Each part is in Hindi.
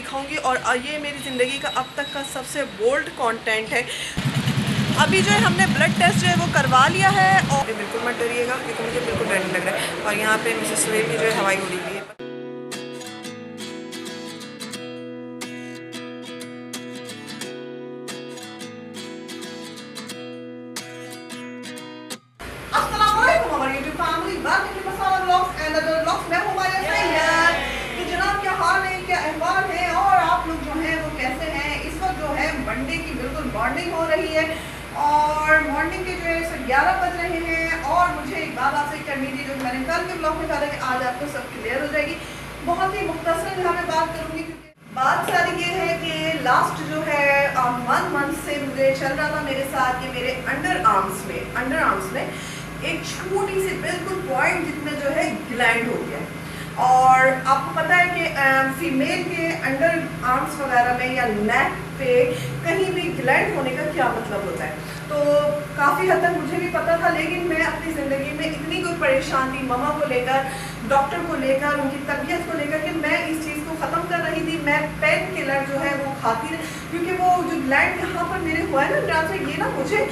दिखाऊंगी और ये मेरी ज़िंदगी का अब तक का सबसे बोल्ड कंटेंट है। अभी जो है हमने ब्लड टेस्ट जो है वो करवा लिया है और बिल्कुल मत डरिएगा क्योंकि मुझे बिल्कुल डर नहीं लग रहा है। और यहाँ पे मिसेस सुहेल की जो है हवाई उड़ी हुई है। मंडे की बिल्कुल मॉर्निंग हो रही है और मॉर्निंग के जो है 11 बज रहे हैं और मुझे एक बात आपसे करनी थी जो मैंने कल के ब्लॉग में कहा था कि आज आपको सब क्लियर हो जाएगी। बहुत ही मुख्तसर यहाँ पे बात करूँगी क्योंकि बात सारी ये है कि लास्ट जो है 1 मंथ से मुझे चल रहा था मेरे साथ कि मेरे अंडर आर्म्स में एक छोटी सी बिल्कुल पॉइंट जितने जो है ग्लैंड हो गया। और आपको पता है कि फीमेल के अंडर आर्म्स वगैरह में या नेक पे कहीं भी ग्लैंड होने का क्या मतलब होता है, तो काफ़ी हद तक मुझे भी पता था, लेकिन मैं अपनी ज़िंदगी में इतनी कोई परेशान थी मम्मा को लेकर, डॉक्टर को लेकर, उनकी तबीयत को लेकर कि मैं इस चीज़ को ख़त्म कर रही थी। मैं पेन किलर जो है वो खाती रही क्योंकि वो जो ग्लैंड यहाँ पर मेरे हुआ है ना जहाँ से ये ना मुझे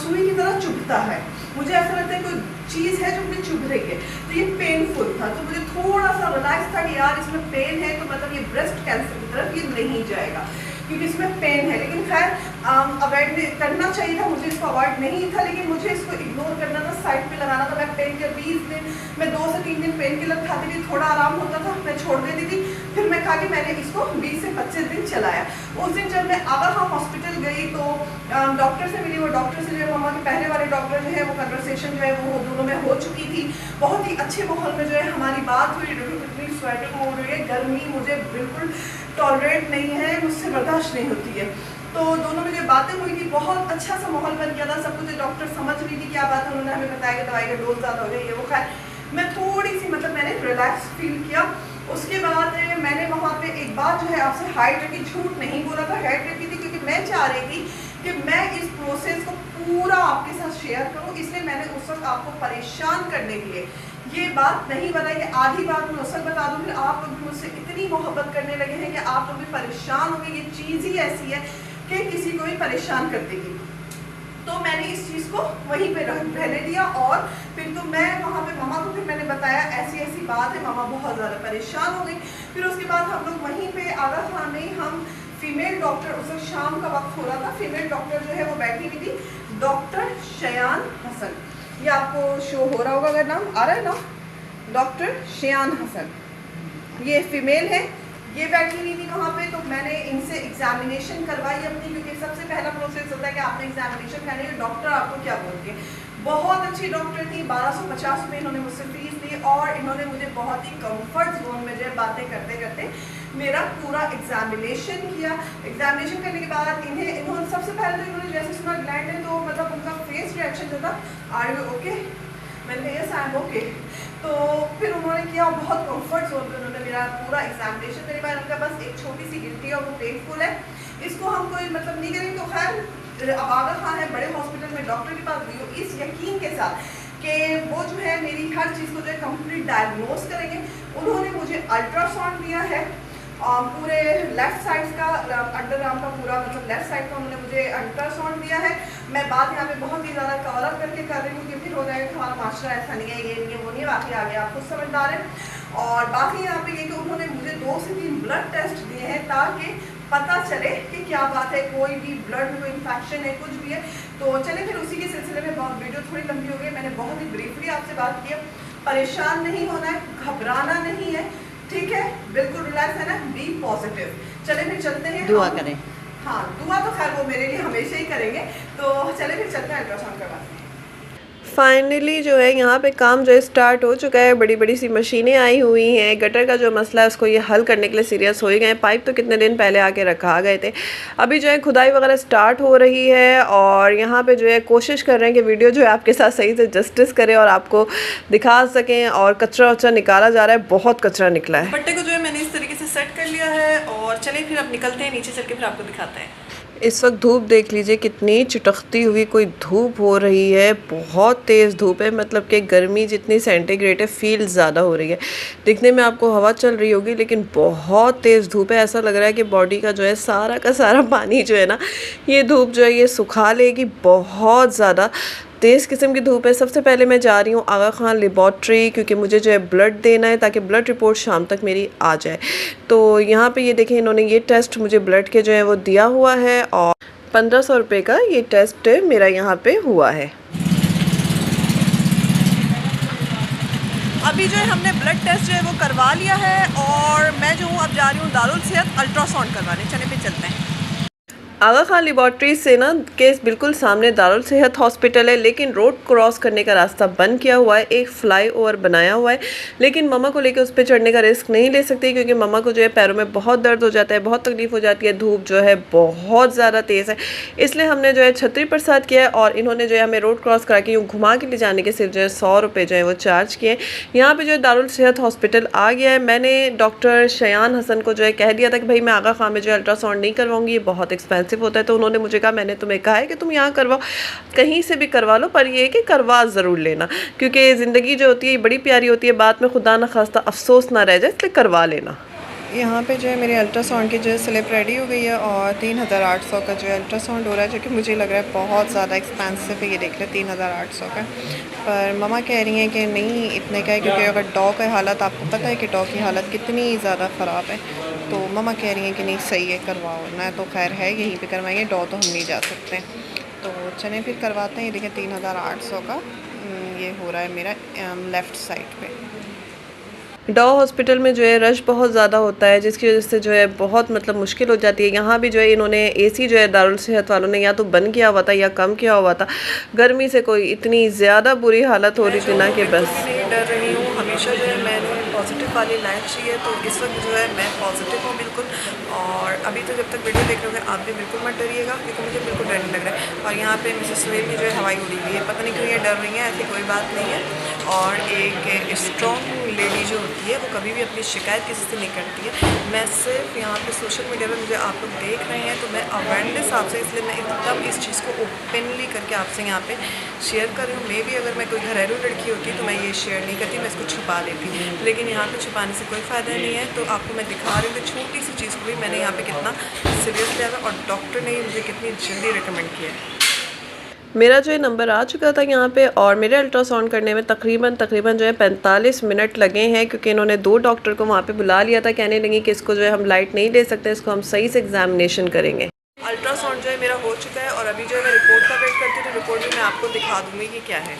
सुई की तरह चुभता है। मुझे ऐसा लगता है कोई चीज़ है जो मुझे चुभ रही है, तो ये पेनफुल था। तो मुझे थोड़ा सा रिलैक्स था कि यार इसमें पेन है तो मतलब ये ब्रेस्ट कैंसर की तरफ ये नहीं जाएगा क्योंकि इसमें पेन है। लेकिन खैर अवॉइड करना चाहिए था, मुझे इसको अवॉइड नहीं था, लेकिन मुझे इसको इग्नोर करना था, साइड पे लगाना था। मैं पेन किलर 20 दिन, मैं 2 से 3 दिन पेन किलर खाती थी, थोड़ा आराम होता था, मैं छोड़ देती थी। फिर मैं कहा कि मैंने इसको 20 से 25 दिन चलाया। उस दिन जब मैं आगाह हॉस्पिटल गई तो डॉक्टर से मिली। वो डॉक्टर से जो है मम्मा के पहले वाले डॉक्टर जो है वो कन्वर्सेशन जो है वो दोनों में हो चुकी थी। बहुत ही अच्छे माहौल में जो है हमारी बात हुई। इतनी स्वेटिंग हो रही है, गर्मी मुझे बिल्कुल टॉलरेट नहीं है, मुझसे बर्दाश्त नहीं होती है। तो दोनों में जो बातें हुई थी बहुत अच्छा सा माहौल बन गया था। सब कुछ डॉक्टर समझ रही थी क्या बात है, उन्होंने हमें बताया कि दवाई का डोज ज़्यादा हो गई है वो। खैर मैं थोड़ी सी मतलब मैंने रिलैक्स फील किया। उसके बाद मैंने वहाँ पे एक बात जो है आपसे हाइड रखी, झूठ नहीं बोला था, हाइड रखी थी क्योंकि मैं चाह रही थी कि मैं इस प्रोसेस को पूरा आपके साथ शेयर करूँ। इसलिए मैंने उस वक्त आपको परेशान करने के लिए ये बात नहीं बताई कि आधी बात मैं उस वक्त बता दूँ, फिर आप लोग भी मुझसे इतनी मोहब्बत करने लगे हैं कि आप लोग भी परेशान हो गए। ये चीज़ ही ऐसी है कि किसी को भी परेशान कर देगी। तो मैंने इस चीज़ को वहीं पे रहने दिया और फिर तो मैं वहाँ पे मम्मा को फिर मैंने बताया ऐसी ऐसी बात है। मम्मा बहुत ज़्यादा परेशान हो गई। फिर उसके बाद हम लोग वहीं पे आगा खान में हम फीमेल डॉक्टर, उस वक्त शाम का वक्त हो रहा था, फीमेल डॉक्टर जो है वो बैठी हुई थी, डॉक्टर शयान हसन। ये आपको शो हो रहा होगा, अगर नाम आ रहा है ना, डॉक्टर शयान हसन, ये फीमेल है, ये बैठी हुई थी वहाँ पे। तो मैंने इनसे एग्जामिनेशन करवाई अपनी, क्योंकि सबसे पहला प्रोसेस होता है कि आपने एग्जामिनेशन करनी है, डॉक्टर आपको क्या बोलते हैं। बहुत अच्छी डॉक्टर थी, 1250 रुपये इन्होंने मुझसे फीस ली और इन्होंने मुझे बहुत ही कंफर्ट जोन में जो बातें करते करते मेरा पूरा एग्जामिनेशन किया। एग्जामिनेशन करने के बाद इन्होंने सबसे पहले तो इन्होंने जैसे सुना ग्लैंड है तो मतलब उनका फेस रिएक्शन जो था, आर यू ओके, मैंने यस आई एम ओके। तो फिर उन्होंने किया, बहुत कंफर्ट जोन में उन्होंने मेरा पूरा एग्जामिनेशन मेरे बाद उनका बस एक छोटी सी गिनती है और वो पेनफुल है, इसको हम कोई मतलब नहीं करेंगे। तो खैर अब आगा खान है बड़े हॉस्पिटल में, डॉक्टर के पास गई हो इस यकीन के साथ कि वो जो है मेरी हर चीज़ को जो है कंप्लीट डायग्नोज करेंगे। उन्होंने मुझे अल्ट्रासाउंड दिया है पूरे लेफ्ट साइड का, अंडर आर्म का पूरा मतलब लेफ्ट साइड का उन्होंने मुझे अल्ट्रासाउंड दिया है। मैं बात यहाँ पे बहुत ही ज़्यादा कवर अप करके कर रही हूँ कि फिर हो जाएगा हमारा मास्टर ऐसा नहीं है, ये नहीं है, वो नहीं है, बाकी आगे आप खुद समझदार हैं। और बाकी यहाँ पे ये कि उन्होंने मुझे 2 से 3 ब्लड टेस्ट दिए हैं ताकि पता चले कि क्या बात है, कोई भी ब्लड में कोई इन्फेक्शन है, कुछ भी है। तो चले फिर उसी के सिलसिले में वीडियो थोड़ी लंबी हो गई, मैंने बहुत ही ब्रीफली आपसे बात की। परेशान नहीं होना है, घबराना नहीं है, ठीक है, बिल्कुल रिलैक्स है ना, बी पॉजिटिव। चले फिर चलते हैं, दुआ करें। हाँ दुआ तो खैर वो मेरे लिए हमेशा ही करेंगे। तो चले फिर चलते हैं, अल्ट्रासाउंड करवाते हैं। फाइनली जो है यहाँ पे काम जो है स्टार्ट हो चुका है। बड़ी बड़ी सी मशीनें आई हुई हैं। गटर का जो मसला है उसको ये हल करने के लिए सीरियस हो ही गए। पाइप तो कितने दिन पहले आके रखा गए थे। अभी जो है खुदाई वगैरह स्टार्ट हो रही है और यहाँ पे जो है कोशिश कर रहे हैं कि वीडियो जो है आपके साथ सही से जस्टिस करे और आपको दिखा सकें। और कचरा वचरा निकाला जा रहा है, बहुत कचरा निकला है। पट्टे को जो है मैंने इस तरीके से सेट कर लिया है और चलिए फिर अब निकलते हैं नीचे, चल के फिर आपको दिखाते हैं। इस वक्त धूप देख लीजिए कितनी चिटकती हुई कोई धूप हो रही है, बहुत तेज़ धूप है। मतलब कि गर्मी जितनी सेंटीग्रेड है फील ज़्यादा हो रही है। दिखने में आपको हवा चल रही होगी लेकिन बहुत तेज़ धूप है। ऐसा लग रहा है कि बॉडी का जो है सारा का सारा पानी जो है ना, ये धूप जो है ये सुखा लेगी। बहुत ज़्यादा तेज़ किस्म की धूप है। सबसे पहले मैं जा रही हूँ आगा खान लेबॉर्ट्री, क्योंकि मुझे जो है ब्लड देना है ताकि ब्लड रिपोर्ट शाम तक मेरी आ जाए। तो यहाँ पे ये देखें, इन्होंने ये टेस्ट मुझे ब्लड के जो है वो दिया हुआ है और 1500 रुपये का ये टेस्ट मेरा यहाँ पे हुआ है। अभी जो है हमने ब्लड टेस्ट जो है वो करवा लिया है और मैं जो हूँ अब जा रही हूँ दारुल सेहत अल्ट्रासाउंड करवाने। चले पे चलते हैं। आगा खान लेबॉर्ट्री से ना के बिल्कुल सामने दारुल सेहत हॉस्पिटल है, लेकिन रोड क्रॉस करने का रास्ता बंद किया हुआ है। एक फ़्लाई ओवर बनाया हुआ है, लेकिन मम्मा को लेकर उस पर चढ़ने का रिस्क नहीं ले सकती क्योंकि मम्मा को जो है पैरों में बहुत दर्द हो जाता है, बहुत तकलीफ़ हो जाती है। धूप जो है बहुत ज़्यादा तेज़ है, इसलिए हमने जो है छतरी पर साथ किया है और इन्होंने जो है हमें रोड क्रॉस करा के यूँ घुमा के ले जाने के सिर्फ जो है 100 रुपये जो है वो चार्ज किए। यहाँ पर जो है दारुल सेहत हॉस्पिटल आ गया है। मैंने डॉक्टर शयान हसन को जो है कह दिया था कि भाई मैं आगा खान में जो है अल्ट्रासाउंड नहीं करवाऊँगी, ये बहुत एक्सपेंसिव होता है। तो उन्होंने मुझे कहा मैंने तुम्हें कहा है कि तुम यहाँ करवाओ, कहीं से भी करवा लो, पर ये है कि करवा ज़रूर लेना क्योंकि ज़िंदगी जो होती है ये बड़ी प्यारी होती है, बाद में खुदा न खास्ता अफसोस ना रह जाए, इसलिए करवा लेना। यहाँ पे जो है मेरे अल्ट्रासाउंड की जो है स्लिप रेडी हो गई है और 3800 का जो है अल्ट्रासाउंड हो रहा है, जो कि मुझे लग रहा है बहुत ज़्यादा एक्सपेंसिव है। ये देख रहे 3800 का, पर मम्मा कह रही हैं कि नहीं इतने का है क्योंकि अगर डॉग की हालत, आपको पता है कि डॉग की हालत कितनी ज़्यादा ख़राब है, तो मम्मा कह रही हैं कि नहीं सही है करवाओ ना। तो खैर है यहीं पे करवाएंगे, डॉग तो हम नहीं जा सकते, तो चलें फिर करवाते हैं। ये देखें 3800 का ये हो रहा है मेरा लेफ़्ट साइड पे। डॉ हॉस्पिटल में जो है रश बहुत ज़्यादा होता है, जिसकी वजह से जो है बहुत मतलब मुश्किल हो जाती है। यहाँ भी जो है इन्होंने एसी जो है दारुल सेहत वालों ने या तो बंद किया हुआ था या कम किया हुआ था। गर्मी से कोई इतनी ज़्यादा बुरी हालत हो रही थी ना कि बस। नहीं डर रही हूँ, हमेशा जो है मैंने पॉजिटिव वाली लाइफ चाहिए, तो इस वक्त जो है मैं पॉजिटिव हूँ बिल्कुल। और अभी तो जब तक वीडियो देख रहे हो आप भी बिल्कुल मत डरिएगा क्योंकि मुझे बिल्कुल डर नहीं लग रहा है। और यहाँ पे मिसेस सुहेल की जो है हवाई उड़ी हुई है, पता नहीं क्यों ये डर रही है, ऐसी कोई बात नहीं है। और एक स्ट्रॉन्ग लेडी जो होती है वो कभी भी अपनी शिकायत किसी से नहीं करती है। मैं सिर्फ यहाँ पे सोशल मीडिया पर मुझे आप लोग देख रहे हैं तो मैं अवेयरनेस आपसे, इसलिए मैं एकदम इस चीज़ को ओपनली करके आपसे यहाँ पे शेयर कर रही हूँ। मे भी अगर मैं कोई घरेलू लड़की होती तो मैं ये शेयर नहीं करती, मैं इसको छुपा लेती, लेकिन यहाँ पे छुपाने से कोई फ़ायदा नहीं है। तो आपको मैं दिखा रही हूँ कि छोटी सी चीज़ को भी मैंने यहाँ पे कितना सीरियस लिया है और डॉक्टर ने मुझे कितनी जल्दी रिकमेंड किया है। मेरा जो है नंबर आ चुका था यहाँ पे और मेरे अल्ट्रासाउंड करने में तकरीबन जो है 45 मिनट लगे हैं क्योंकि इन्होंने 2 डॉक्टर को वहाँ पे बुला लिया था। कहने लगी कि इसको जो है हम लाइट नहीं ले सकते, इसको हम सही से एग्जामिनेशन करेंगे। अल्ट्रासाउंड जो है मेरा हो चुका है और अभी जो है मैं रिपोर्ट का वेट करती हूँ, तो रिपोर्ट भी मैं आपको दिखा दूँगी कि क्या है।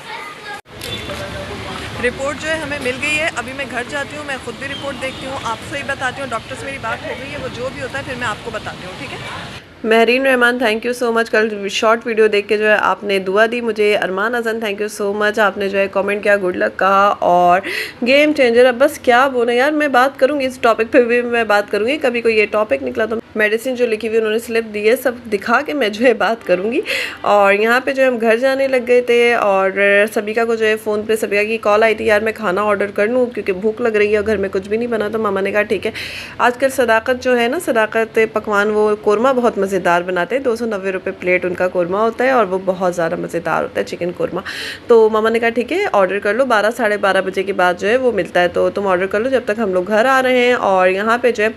रिपोर्ट जो है हमें मिल गई है। अभी मैं घर जाती हूँ, मैं खुद भी रिपोर्ट देखती हूँ, आपसे ही बताती हूँ। डॉक्टर से मेरी बात हो गई है, वो जो भी होता है फिर मैं आपको बताती हूँ, ठीक है। Mahreen Rahman thank you so much. कल शॉर्ट वीडियो देख के जो है आपने दुआ दी मुझे। Armaan Hasan thank you so much, आपने जो है कमेंट किया, गुड लक कहा और गेम चेंजर। अब बस क्या बोले यार, मैं बात करूँगी इस टॉपिक पे भी, मैं बात करूँगी। कभी कोई ये टॉपिक निकला तो मेडिसिन जो लिखी हुई उन्होंने स्लिप दी है सब दिखा के मैं जो है बात करूँगी। और यहाँ पे जो है हम घर जाने लग गए थे और सबिका को जो है फ़ोन पे सबिका की कॉल आई थी, यार मैं खाना ऑर्डर कर लूँ क्योंकि भूख लग रही है और घर में कुछ भी नहीं बना। तो मामा ने कहा ठीक है। आजकल सदाकत जो है ना, सदाकत पकवान वो कौरमा बहुत मज़ेदार बनाते हैं, 290 रुपये प्लेट उनका कौरमा होता है और वो बहुत ज़्यादा मज़ेदार होता है, चिकन कौरमा। तो मामा ने कहा ठीक है ऑर्डर कर लो, 12 साढ़े 12 बजे के बाद जो है वो मिलता है, तो तुम ऑर्डर कर लो जब तक हम लोग घर आ रहे हैं। और यहाँ पे जो है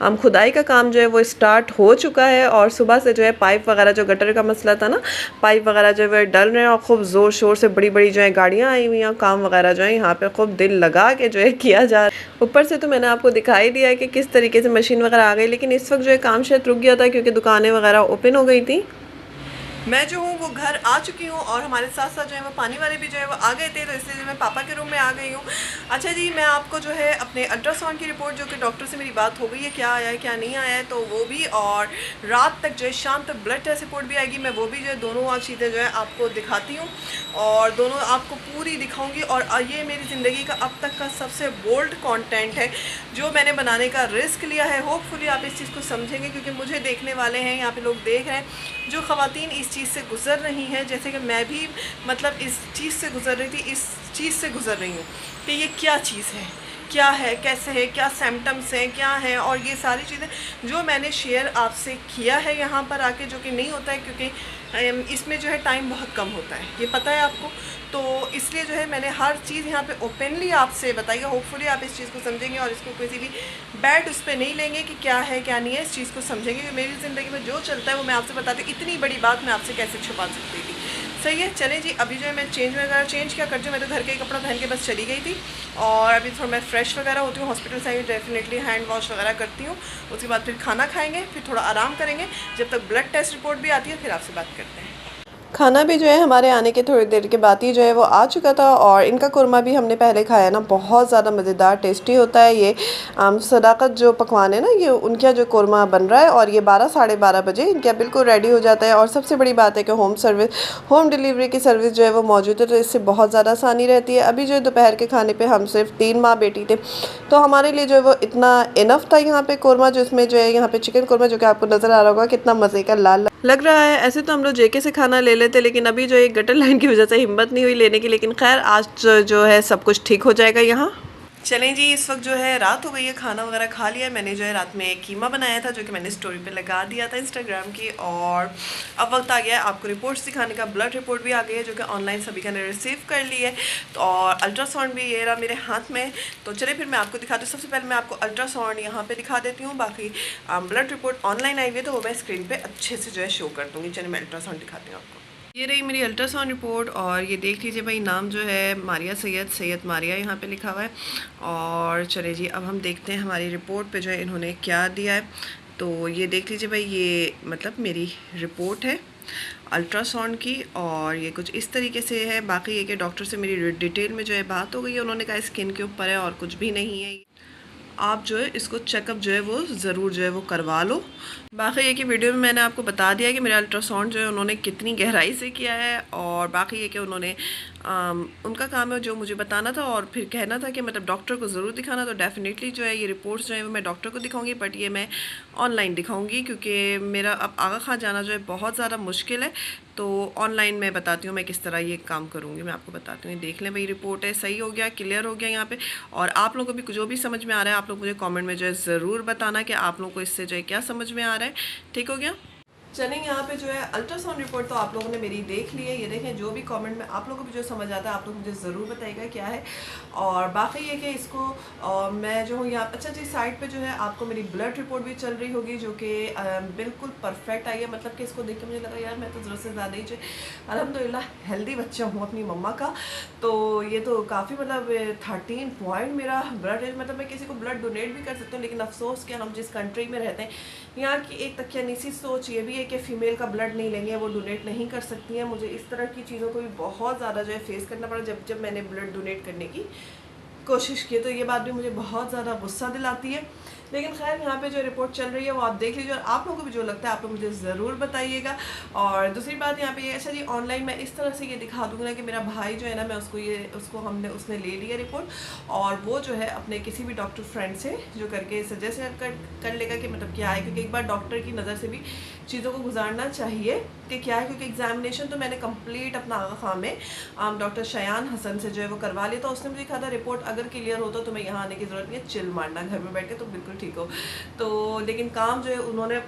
हम खुदाई का काम जो है वो स्टार्ट हो चुका है और सुबह से जो है पाइप वगैरह, जो गटर का मसला था ना, पाइप वगैरह जो है डल रहे हैं और खूब ज़ोर शोर से बड़ी बड़ी जो है गाड़ियाँ आई हुई हैं, काम वगैरह जो है यहाँ पे खूब दिल लगा के जो है किया जा रहा है। ऊपर से तो मैंने आपको दिखाई दिया है कि किस तरीके से मशीन वगैरह आ गई, लेकिन इस वक्त जो है काम शायद रुक गया था क्योंकि दुकानें वगैरह ओपन हो गई थी। मैं जो हूँ वो घर आ चुकी हूँ और हमारे साथ साथ जो है वो पानी वाले भी जो है वो आ गए थे, तो इसलिए मैं पापा के रूम में आ गई हूँ। अच्छा जी, मैं आपको जो है अपने अल्ट्रासाउंड की रिपोर्ट, जो कि डॉक्टर से मेरी बात हो गई है, क्या आया है क्या नहीं आया है, तो वो भी, और रात तक जो है शाम तक ब्लड टेस्ट रिपोर्ट भी आएगी, मैं वो भी जो है दोनों आज चीज़ें जो है आपको दिखाती हूँ और दोनों आपको पूरी दिखाऊँगी। और ये मेरी ज़िंदगी का अब तक का सबसे बोल्ड कॉन्टेंट है जो मैंने बनाने का रिस्क लिया है। होपफुली आप इस चीज़ को समझेंगे क्योंकि मुझे देखने वाले हैं, यहाँ पे लोग देख रहे हैं जो ख़वातीन इस चीज़ से गुज़र रही हैं, जैसे कि मैं भी मतलब इस चीज़ से गुज़र रही थी, इस चीज़ से गुज़र रही हूँ कि ये क्या चीज़ है, क्या है, कैसे है, क्या सिम्टम्स हैं, क्या हैं, और ये सारी चीज़ें जो मैंने शेयर आपसे किया है यहाँ पर आके, जो कि नहीं होता है क्योंकि इसमें जो है टाइम बहुत कम होता है, ये पता है आपको। तो इसलिए जो है मैंने हर चीज़ यहाँ पे ओपनली आपसे बताई है। होपफुली आप इस चीज़ को समझेंगे और इसको किसी भी बैड उस पर नहीं लेंगे कि क्या है क्या नहीं है, इस चीज़ को समझेंगे कि मेरी ज़िंदगी में जो चलता है वो मैं आपसे बताती, इतनी बड़ी बात मैं आपसे कैसे छुपा सकती थी। सही है, चलें जी। अभी जो है मैं चेंज क्या करती हूँ, मैं तो घर का ही कपड़ा पहन के बस चली गई थी, और अभी थोड़ा मैं फ्रेश वगैरह होती हूँ, हॉस्पिटल से आई डेफिनेटली हैंड वॉश वगैरह करती हूँ, उसके बाद फिर खाना खाएंगे, फिर थोड़ा आराम करेंगे, जब तक ब्लड टेस्ट रिपोर्ट भी आती है फिर आपसे बात करते हैं। खाना भी जो है हमारे आने के थोड़ी देर के बाद ही जो है वो आ चुका था, और इनका कुरमा भी हमने पहले खाया ना, बहुत ज़्यादा मज़ेदार टेस्टी होता है ये। सदाकत जो पकवान है ना, ये उनका जो कुरमा बन रहा है, और ये 12 साढ़े 12 बजे इनका बिल्कुल रेडी हो जाता है। और सबसे बड़ी बात है कि होम डिलीवरी की सर्विस जो है वो मौजूद है, तो इससे बहुत ज़्यादा आसानी रहती है। अभी जो दोपहर के खाने पर हम सिर्फ 3 माँ बेटी थे, तो हमारे लिए जो है वो इतना इनफ था यहाँ पर कुरमा, जो इसमें जो है यहाँ पर चिकन कुरमा, जो कि आपको नज़र आ रहा होगा कितना मज़े का लाल लग रहा है। ऐसे तो हम लोग जेके से खाना ले लेते, लेकिन अभी जो एक गटर लाइन की वजह से हिम्मत नहीं हुई लेने की, लेकिन खैर आज जो है सब कुछ ठीक हो जाएगा यहाँ। चलें जी, इस वक्त जो है रात हो गई है, खाना वगैरह खा लिया है। मैंने जो है रात में कीमा बनाया था, जो कि मैंने स्टोरी पे लगा दिया था इंस्टाग्राम की, और अब वक्त आ गया है आपको रिपोर्ट्स दिखाने का। ब्लड रिपोर्ट भी आ गई है, जो कि ऑनलाइन सभी का ने रिसीव कर ली है, तो और अल्ट्रासाउंड भी ये रहा मेरे हाथ में। तो चलिए फिर मैं आपको दिखाती हूँ। सबसे पहले मैं आपको अल्ट्रासाउंड यहाँ पर दिखा देती हूँ, बाकी ब्लड रिपोर्ट ऑनलाइन आई हुई है तो वो मैं स्क्रीन पर अच्छे से जो है शो कर दूँगी। चलिए मैं अल्ट्रासाउंड दिखाती हूँ आपको। ये रही मेरी अल्ट्रासाउंड रिपोर्ट, और ये देख लीजिए भाई, नाम जो है मारिया सैयद मारिया यहाँ पे लिखा हुआ है। और चले जी, अब हम देखते हैं हमारी रिपोर्ट पे जो है इन्होंने क्या दिया है। तो ये देख लीजिए भाई, ये मतलब मेरी रिपोर्ट है अल्ट्रासाउंड की, और ये कुछ इस तरीके से है। बाकी ये कि डॉक्टर से मेरी डिटेल में जो है बात हो गई है, उन्होंने कहा स्किन के ऊपर है और कुछ भी नहीं है, आप जो है इसको चेकअप जो है वो ज़रूर जो है वो करवा लो। बाकी ये कि वीडियो में मैंने आपको बता दिया है कि मेरा अल्ट्रासाउंड जो है उन्होंने कितनी गहराई से किया है, और बाकी ये कि उन्होंने उनका काम है जो मुझे बताना था और फिर कहना था कि मतलब डॉक्टर को ज़रूर दिखाना। तो डेफिनेटली जो है ये रिपोर्ट्स जो है वो मैं डॉक्टर को दिखाऊंगी, बट ये मैं ऑनलाइन दिखाऊंगी, क्योंकि मेरा अब आगा खां जाना जो है बहुत ज़्यादा मुश्किल है। तो ऑनलाइन मैं बताती हूँ मैं किस तरह ये काम करूँगी, मैं आपको बताती हूँ। देख लें भाई, रिपोर्ट है, सही हो गया, क्लियर हो गया यहाँ पे। और आप लोगों को भी जो भी समझ में आ रहा है, आप लोग मुझे कमेंट में जो है ज़रूर बताना कि आप लोगों को इससे जो है क्या समझ में आ रहा है। ठीक हो गया। चलें, यहाँ पे जो है अल्ट्रासाउंड रिपोर्ट तो आप लोगों ने मेरी देख ली है। ये देखें, जो भी कमेंट में आप लोगों को भी जो समझ आता है आप लोग मुझे ज़रूर बताइएगा क्या है। और बाकी ये कि इसको मैं जो हूँ यहाँ, अच्छा जी, साइड पे जो है आपको मेरी ब्लड रिपोर्ट भी चल रही होगी, जो कि बिल्कुल परफेक्ट आई है। मतलब कि इसको देख के मुझे लगा यार मैं तो ज़रूरत से ज़्यादा ही अल्हम्दुलिल्लाह हेल्दी बच्चा हूँ अपनी मम्मा का। तो ये तो काफ़ी मतलब 13 पॉइंट मेरा ब्लड है। मतलब मैं किसी को ब्लड डोनेट भी कर सकती हूँ, लेकिन अफसोस कि हम जिस कंट्री में रहते हैं यहाँ की एक तकियानीसी सोच ये भी है कि फ़ीमेल का ब्लड नहीं लेंगे, वो डोनेट नहीं कर सकती हैं। मुझे इस तरह की चीज़ों को भी बहुत ज़्यादा जो है फेस करना पड़ा जब मैंने ब्लड डोनेट करने की कोशिश की। तो ये बात भी मुझे बहुत ज़्यादा गुस्सा दिलाती है। लेकिन खैर यहाँ पे जो रिपोर्ट चल रही है वो आप देख लीजिए, और आप लोगों को भी जो लगता है आप लोग मुझे ज़रूर बताइएगा। और दूसरी बात यहाँ पे ये, अच्छा जी, ऑनलाइन मैं इस तरह से ये दिखा दूँगी ना कि मेरा भाई जो है ना, मैं उसने ले लिया रिपोर्ट, और वो जो है अपने किसी भी डॉक्टर फ्रेंड से जो करके सजेस्ट कर लेगा कि मतलब क्या है, क्योंकि एक बार डॉक्टर की नज़र से भी चीज़ों को गुजारना चाहिए कि क्या है। क्योंकि एग्जामिनेशन तो मैंने कंप्लीट अपना आगा खां में डॉक्टर शयान हसन से जो है वो करवा लिया। तो उसने मुझे कहा था रिपोर्ट अगर क्लियर होता तो मैं यहाँ आने की ज़रूरत नहीं है, चिल मारना घर में बैठ के तो बिल्कुल ठीक हो। तो लेकिन काम जो है उन्होंने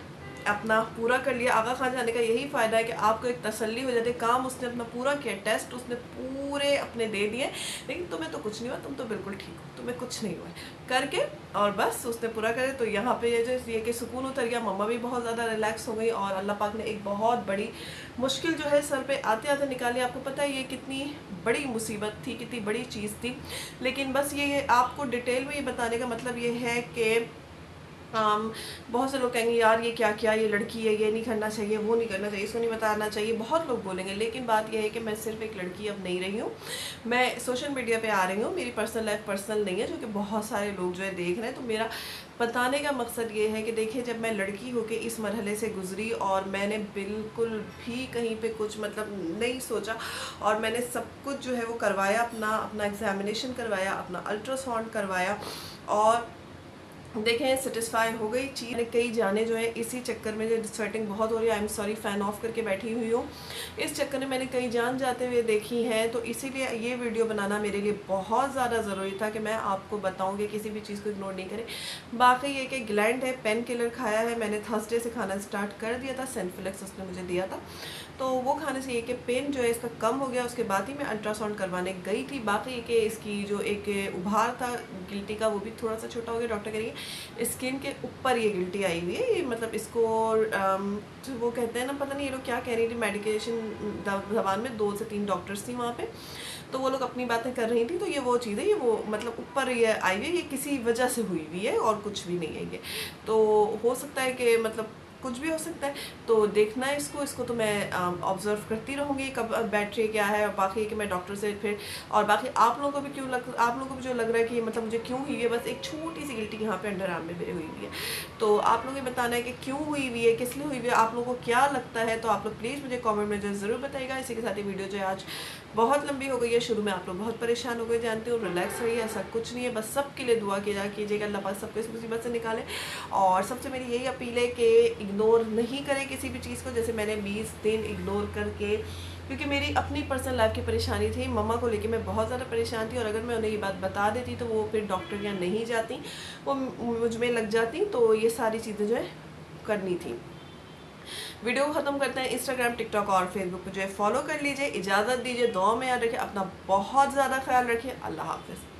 अपना पूरा कर लिया। आगा खां जाने का यही फ़ायदा है कि आपको एक तसल्ली हो जाती है। काम उसने अपना पूरा किया, टेस्ट उसने पूरे अपने दे दिए, लेकिन तुम्हें तो कुछ नहीं हुआ, तुम तो बिल्कुल ठीक हो, तुम्हें कुछ नहीं हुआ करके, और बस उसने पूरा करे। तो यहाँ पे ये कि सुकून उतर गया, मम्मा भी बहुत ज़्यादा रिलैक्स हो गई, और अल्लाह पाक ने एक बहुत बड़ी मुश्किल जो है सर पे आते आते निकाली। आपको पता है ये कितनी बड़ी मुसीबत थी, कितनी बड़ी चीज़ थी, लेकिन बस ये आपको डिटेल में ये बताने का मतलब ये है कि बहुत से लोग कहेंगे यार ये क्या किया, ये लड़की है, ये नहीं करना चाहिए, वो नहीं करना चाहिए, इसको नहीं बताना चाहिए, बहुत लोग बोलेंगे। लेकिन बात यह है कि मैं सिर्फ एक लड़की अब नहीं रही हूँ, मैं सोशल मीडिया पे आ रही हूँ। मेरी पर्सनल लाइफ पर्सनल नहीं है, जो कि बहुत सारे लोग जो है देख रहे हैं। तो मेरा बताने का मकसद ये है कि देखिए, जब मैं लड़की होकर इस मरहले से गुजरी और मैंने बिल्कुल भी कहीं पे कुछ मतलब नहीं सोचा, और मैंने सब कुछ जो है वो करवाया, अपना एग्जामिनेशन करवाया, अपना अल्ट्रासाउंड करवाया, और देखें सेटिस्फाई हो गई चीज़। कई जाने जो है इसी चक्कर में जो स्वेटिंग बहुत हो रही है, I am sorry fan of करके बैठी हुई हूँ, इस चक्कर में मैंने कई जान जाते हुए देखी हैं। तो इसीलिए ये वीडियो बनाना मेरे लिए बहुत ज़्यादा ज़रूरी था कि मैं आपको बताऊँ कि किसी भी चीज़ को इग्नोर नहीं करें। बाकी ये कि ग्लैंड है, पेन किलर खाया है मैंने, थर्सडे से खाना स्टार्ट कर दिया था, सेंफिलेक्स उसने मुझे दिया था, तो वो खाने से ये कि पेन जो है इसका कम हो गया। उसके बाद ही मैं अल्ट्रासाउंड करवाने गई थी। बाकी ये कि इसकी जो एक उभार था गिल्टी का वो भी थोड़ा सा छोटा हो गया। डॉक्टर कह स्किन के ऊपर ये गिल्टी आई हुई है, ये मतलब इसको तो वो कहते हैं ना, पता नहीं ये लोग क्या कह रही थी, मेडिकेशन जबान में 2 से 3 डॉक्टर्स थी वहाँ पे, तो वो लोग अपनी बातें कर रही थी। तो ये वो चीज़ है, ये वो मतलब ऊपर ये आई हुई है, ये किसी वजह से हुई हुई है और कुछ भी नहीं है ये। तो हो सकता है कि मतलब कुछ भी हो सकता है, तो देखना है इसको तो मैं ऑब्जर्व करती रहूँगी कब बैटरी क्या है। और बाकी कि मैं डॉक्टर से फिर, और बाकी आप लोगों को भी आप लोगों को भी जो लग रहा है कि मतलब मुझे क्यों हुई है, बस एक छोटी सी गिल्टी यहाँ पे अंडर आर्म में मेरे हुई हुई है, तो आप लोगों को बताना है कि क्यों हुई हुई है, किस लिए हुई हुई है, आप लोगों को क्या लगता है, तो आप लोग प्लीज़ मुझे कॉमेंट में ज़रूर बताइएगा। इसी के साथ ये वीडियो जो है आज बहुत लंबी हो गई है, शुरू में आप लोग बहुत परेशान हो गए, जानते हो, रिलैक्स रहिए, ऐसा कुछ नहीं है, बस सबके लिए दुआ कीजिएगा, अल्लाह पाक सबको इस मुसीबत से निकाले। और सबसे मेरी यही अपील है कि इग्नोर नहीं करें किसी भी चीज़ को, जैसे मैंने 20 दिन इग्नोर करके, क्योंकि मेरी अपनी पर्सनल लाइफ की परेशानी थी, मम्मा को लेके मैं बहुत ज़्यादा परेशान थी, और अगर मैं उन्हें ये बात बता देती तो वो फिर डॉक्टर के यहाँ नहीं जाती, वो मुझ में लग जाती, तो ये सारी चीज़ें जो है करनी थी। वीडियो को ख़त्म करते हैं। इंस्टाग्राम, टिकटॉक और फेसबुक पे जो है फॉलो कर लीजिए। इजाज़त दीजिए, दुआ में याद रखिए, अपना बहुत ज़्यादा ख्याल रखिए। अल्लाह हाफ़िज़।